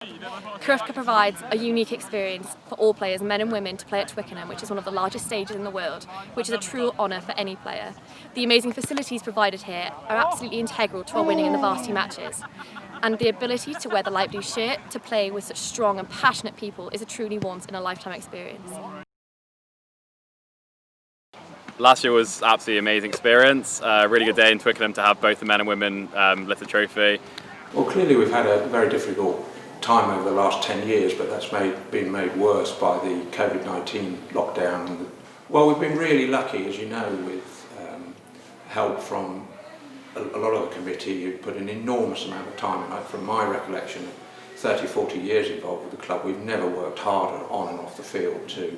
CURUFC provides a unique experience for all players, men and women, to play at Twickenham, which is one of the largest stages in the world, which is a true honour for any player. The amazing facilities provided here are absolutely integral to our winning in the varsity matches. And the ability to wear the light blue shirt, to play with such strong and passionate people, is a truly once-in-a-lifetime experience. Last year was absolutely amazing experience. Really good day in Twickenham to have both the men and women lift the trophy. Well, clearly we've had a very difficult time over the last 10 years, but that's been made worse by the COVID-19 lockdown. Well, we've been really lucky, as you know, with help from a lot of the committee who put an enormous amount of time in. Like, from my recollection of 30, 40 years involved with the club, we've never worked harder on and off the field to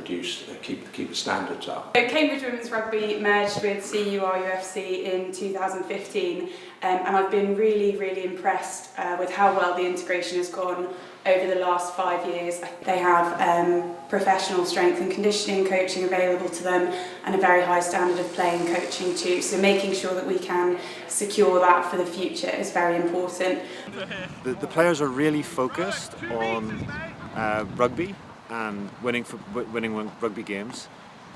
keep the standards up. Cambridge Women's Rugby merged with CURUFC in 2015, and I've been really impressed with how well the integration has gone over the last 5 years. They have professional strength and conditioning coaching available to them, and a very high standard of play and coaching too, so making sure that we can secure that for the future is very important. The players are really focused on rugby and winning rugby games.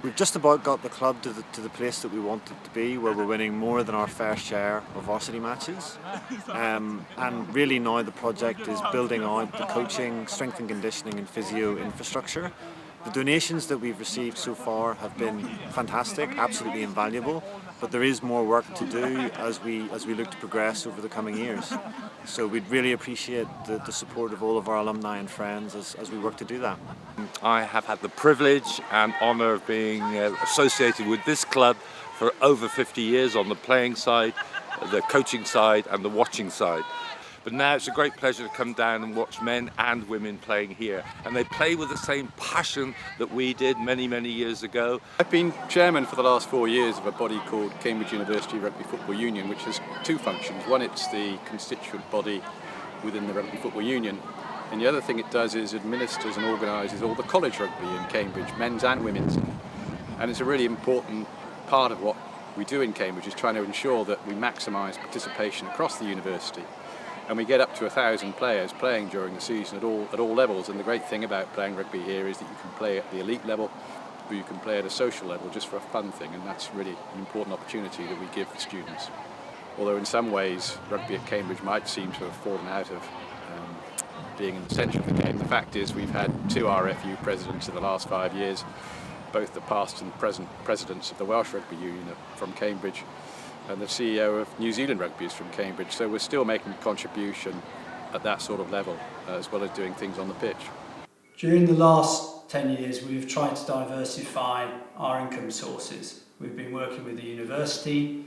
We've just about got the club to the place that we want it to be, where we're winning more than our fair share of varsity matches. And really now the project is building out the coaching, strength and conditioning and physio infrastructure. The donations that we've received so far have been fantastic, absolutely invaluable, but there is more work to do as we look to progress over the coming years. So we'd really appreciate the support of all of our alumni and friends as we work to do that. I have had the privilege and honour of being associated with this club for over 50 years on the playing side, the coaching side and the watching side. But now it's a great pleasure to come down and watch men and women playing here. And they play with the same passion that we did many years ago. I've been chairman for the last 4 years of a body called Cambridge University Rugby Football Union, which has two functions. One, it's the constituent body within the Rugby Football Union. And the other thing it does is administers and organises all the college rugby in Cambridge, men's and women's. And it's a really important part of what we do in Cambridge, is trying to ensure that we maximise participation across the university. And we get up to 1,000 players playing during the season at all levels. And the great thing about playing rugby here is that you can play at the elite level, or you can play at a social level just for a fun thing, and that's really an important opportunity that we give the students. Although in some ways rugby at Cambridge might seem to have fallen out of being in the centre of the game, the fact is we've had 2 RFU presidents in the last 5 years, both the past and present presidents of the Welsh Rugby Union are from Cambridge, and the CEO of New Zealand Rugby is from Cambridge, so we're still making a contribution at that sort of level, as well as doing things on the pitch. During the last 10 years, we've tried to diversify our income sources. We've been working with the university,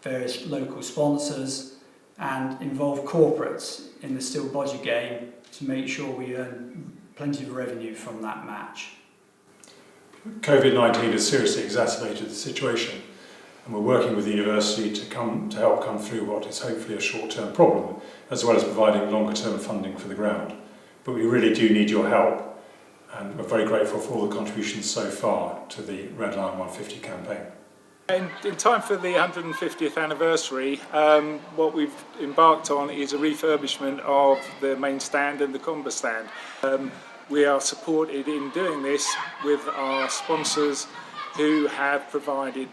various local sponsors, and involve corporates in the still budget game to make sure we earn plenty of revenue from that match. COVID-19 has seriously exacerbated the situation, and we're working with the university to help come through what is hopefully a short-term problem, as well as providing longer-term funding for the ground. But we really do need your help, and we're very grateful for all the contributions so far to the Red Lion 150 campaign. In time for the 150th anniversary, what we've embarked on is a refurbishment of the main stand and the combat stand. We are supported in doing this with our sponsors who have provided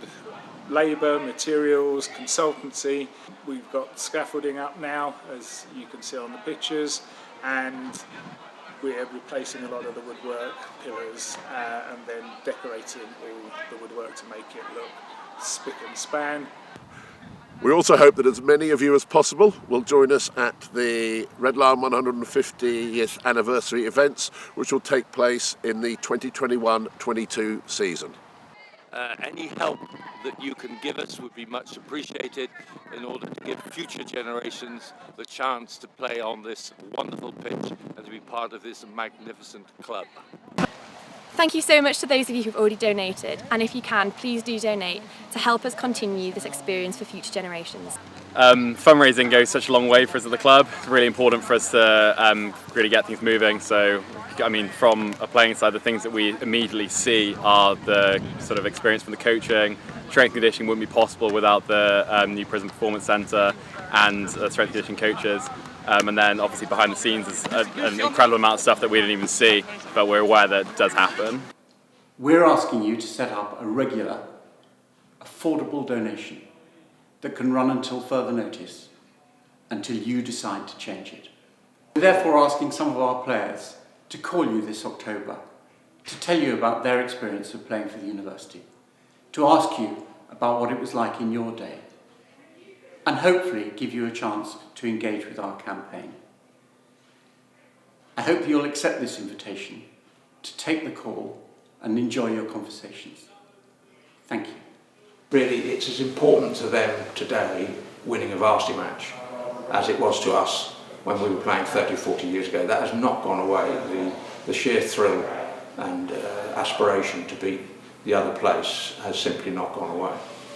labour, materials, consultancy. We've got scaffolding up now, as you can see on the pictures, and we're replacing a lot of the woodwork, pillars, and then decorating all the woodwork to make it look spick and span. We also hope that as many of you as possible will join us at the Red Lion 150th anniversary events, which will take place in the 2021-22 season. Any help that you can give us would be much appreciated in order to give future generations the chance to play on this wonderful pitch and to be part of this magnificent club. Thank you so much to those of you who've already donated, and if you can, please do donate to help us continue this experience for future generations. Fundraising goes such a long way for us at the club. It's really important for us to really get things moving. So, I mean, from a playing side, the things that we immediately see are the sort of experience from the coaching. Strength and conditioning wouldn't be possible without the new Prison Performance Centre and strength and conditioning coaches. And then obviously behind the scenes is an incredible amount of stuff that we didn't even see, but we're aware that it does happen. We're asking you to set up a regular, affordable donation that can run until further notice, until you decide to change it. We're therefore asking some of our players to call you this October to tell you about their experience of playing for the university, to ask you about what it was like in your day, and hopefully give you a chance to engage with our campaign. I hope you'll accept this invitation to take the call and enjoy your conversations. Thank you. Really, it's as important to them today winning a varsity match as it was to us when we were playing 30, 40 years ago. That has not gone away. The sheer thrill and aspiration to beat the other place has simply not gone away.